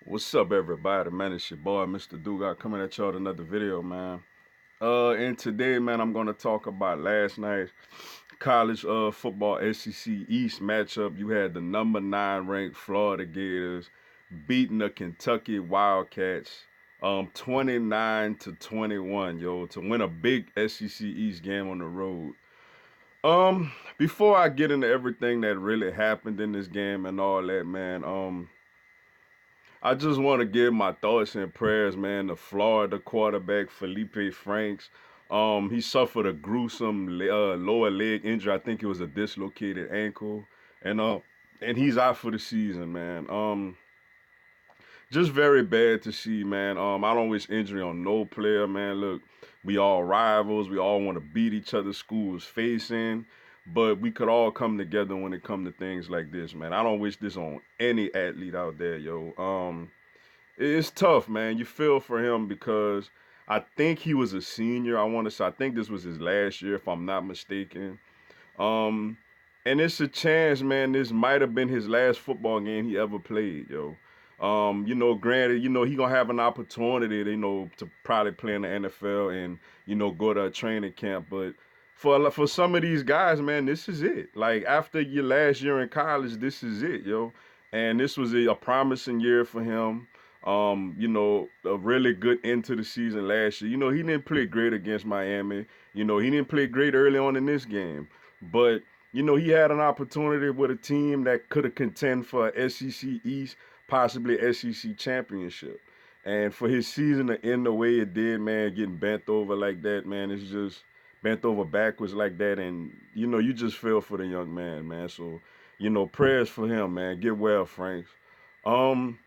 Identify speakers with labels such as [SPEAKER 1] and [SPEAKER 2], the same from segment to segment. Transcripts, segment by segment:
[SPEAKER 1] What's up, everybody? Man, it's your boy, Mr. Dugas, coming at y'all with another video, man. And today, man, I'm gonna talk about last night's college football SEC East matchup. You had the number 9 ranked Florida Gators beating the Kentucky Wildcats, 29-21, yo, to win a big SEC East game on the road. Before I get into everything that really happened in this game and all that, man, I just want to give my thoughts and prayers, man, to Florida quarterback Felipe Franks. He suffered a gruesome lower leg injury. I think it was a dislocated ankle, and uh, and he's out for the season, man. Just very bad to see, man. I don't wish injury on no player, man. Look, we all rivals. We all want to beat each other's schools face in, but we could all come together when it come to things like this, man. I don't wish this on any athlete out there, yo. It's tough, man. You feel for him because I think he was a senior. I want to say I think this was his last year, if I'm not mistaken. Um, and it's a chance, man. This might have been his last football game he ever played, yo. Granted, he gonna have an opportunity, to probably play in the NFL and go to a training camp. But for some of these guys, man, this is it. Like after your last year in college, this is it, yo. And this was a promising year for him. A really good end to the season last year. He didn't play great against Miami. He didn't play great early on in this game. But he had an opportunity with a team that could have contend for a SEC East, possibly SEC championship. And for his season to end the way it did, man, getting bent over like that, man, it's just bent over backwards like that. And, you just feel for the young man, man. So, prayers for him, man. Get well, Franks. Um,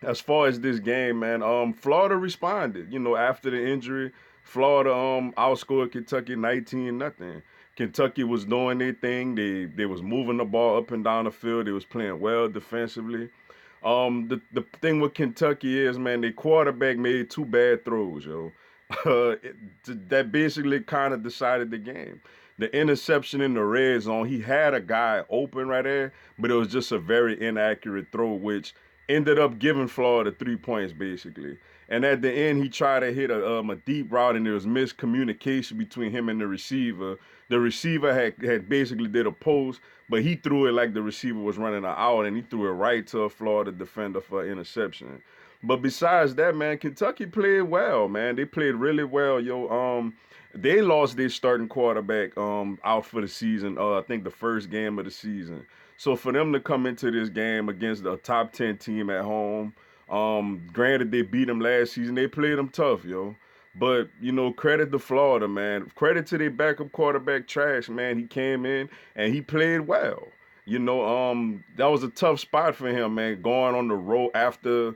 [SPEAKER 1] as far as this game, man, Florida responded. After the injury, Florida outscored Kentucky 19-0. Kentucky was doing their thing. They was moving the ball up and down the field. They was playing well defensively. The thing with Kentucky is, man, their quarterback made two bad throws, yo. That basically kind of decided the game. The interception in the red zone, he had a guy open right there, but it was just a very inaccurate throw, which ended up giving Florida 3 points basically. And at the end, he tried to hit a deep route, and there was miscommunication between him and the receiver. The receiver had basically did a post, but he threw it like the receiver was running an out, and he threw it right to a Florida defender for interception. But besides that, man, Kentucky played well, man. They played really well, yo. They lost their starting quarterback out for the season. I think the first game of the season. So for them to come into this game against a top 10 team at home, granted they beat them last season, they played them tough, yo. But credit to Florida, man. Credit to their backup quarterback, Trash, man. He came in and he played well. That was a tough spot for him, man. Going on the road after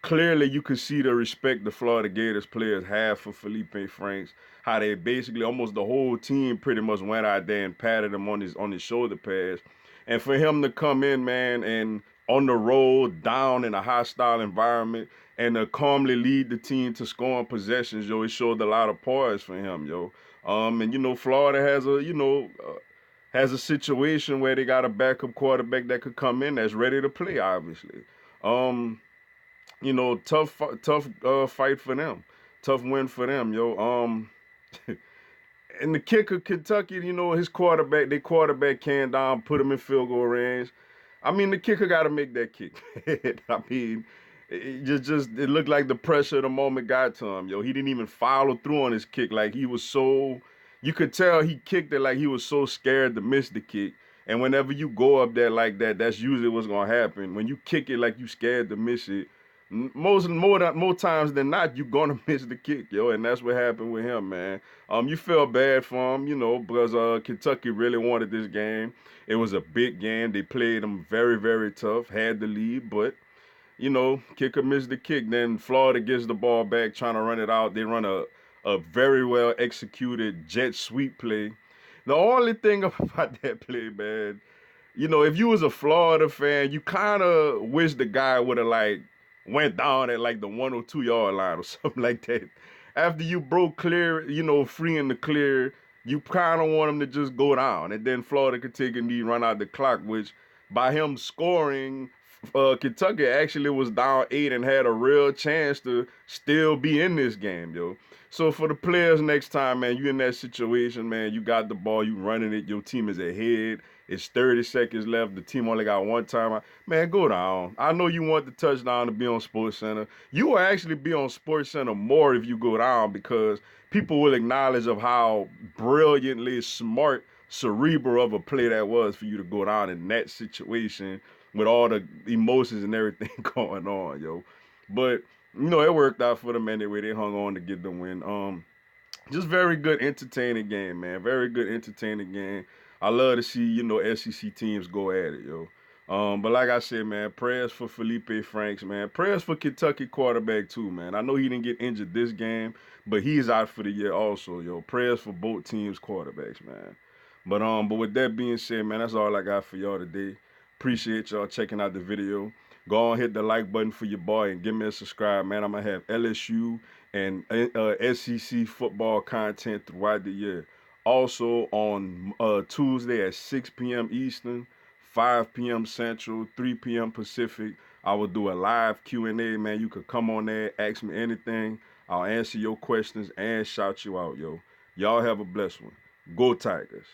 [SPEAKER 1] clearly you could see the respect the Florida Gators players have for Felipe Franks. How they basically almost the whole team pretty much went out there and patted him on his shoulder pads. And for him to come in, man, and on the road, down in a hostile environment, and to calmly lead the team to scoring possessions, yo, it showed a lot of poise for him, yo. And Florida has a situation where they got a backup quarterback that could come in that's ready to play, obviously. Um, tough fight for them, tough win for them, yo. And the kicker, Kentucky, their quarterback came down, put him in field goal range. I mean, the kicker got to make that kick. I mean, it looked like the pressure of the moment got to him, yo. He didn't even follow through on his kick. Like he was so, you could tell he kicked it like he was so scared to miss the kick. And whenever you go up there like that, that's usually what's gonna happen. When you kick it like you scared to miss it, more times than not, you're gonna miss the kick, yo, and that's what happened with him, man. You feel bad for him, because Kentucky really wanted this game. It was a big game. They played them very, very tough, had the lead, but kicker missed the kick. Then Florida gets the ball back, trying to run it out. They run a very well executed jet sweep play. The only thing about that play, man, if you was a Florida fan, you kind of wish the guy would have like went down at like the 1 or 2 yard line or something like that. After you broke clear, free in the clear, you kind of want him to just go down, and then Florida could take a knee, run out the clock. Which by him scoring Kentucky actually was down 8 and had a real chance to still be in this game, yo. So for the players next time, man, you in that situation, man, you got the ball, you running it, your team is ahead. It's 30 seconds left. The team only got one timeout. Man, go down. I know you want the touchdown to be on Sports Center. You will actually be on Sports Center more if you go down because people will acknowledge of how brilliantly smart, cerebral of a play that was for you to go down in that situation with all the emotions and everything going on, yo. But it worked out for them anyway. They hung on to get the win. Just very good, entertaining game, man. Very good, entertaining game. I love to see SEC teams go at it, yo. But like I said, man, prayers for Felipe Franks, man. Prayers for Kentucky quarterback too, man. I know he didn't get injured this game, but he's out for the year also, yo. Prayers for both teams' quarterbacks, man. But with that being said, man, that's all I got for y'all today. Appreciate y'all checking out the video. Go on, hit the like button for your boy and give me a subscribe, man. I'm gonna have LSU and SEC football content throughout the year. Also on Tuesday at 6 p.m. Eastern, 5 p.m. Central, 3 p.m. Pacific, I will do a live Q&A, man. You could come on there, ask me anything. I'll answer your questions and shout you out, yo. Y'all have a blessed one. Go Tigers.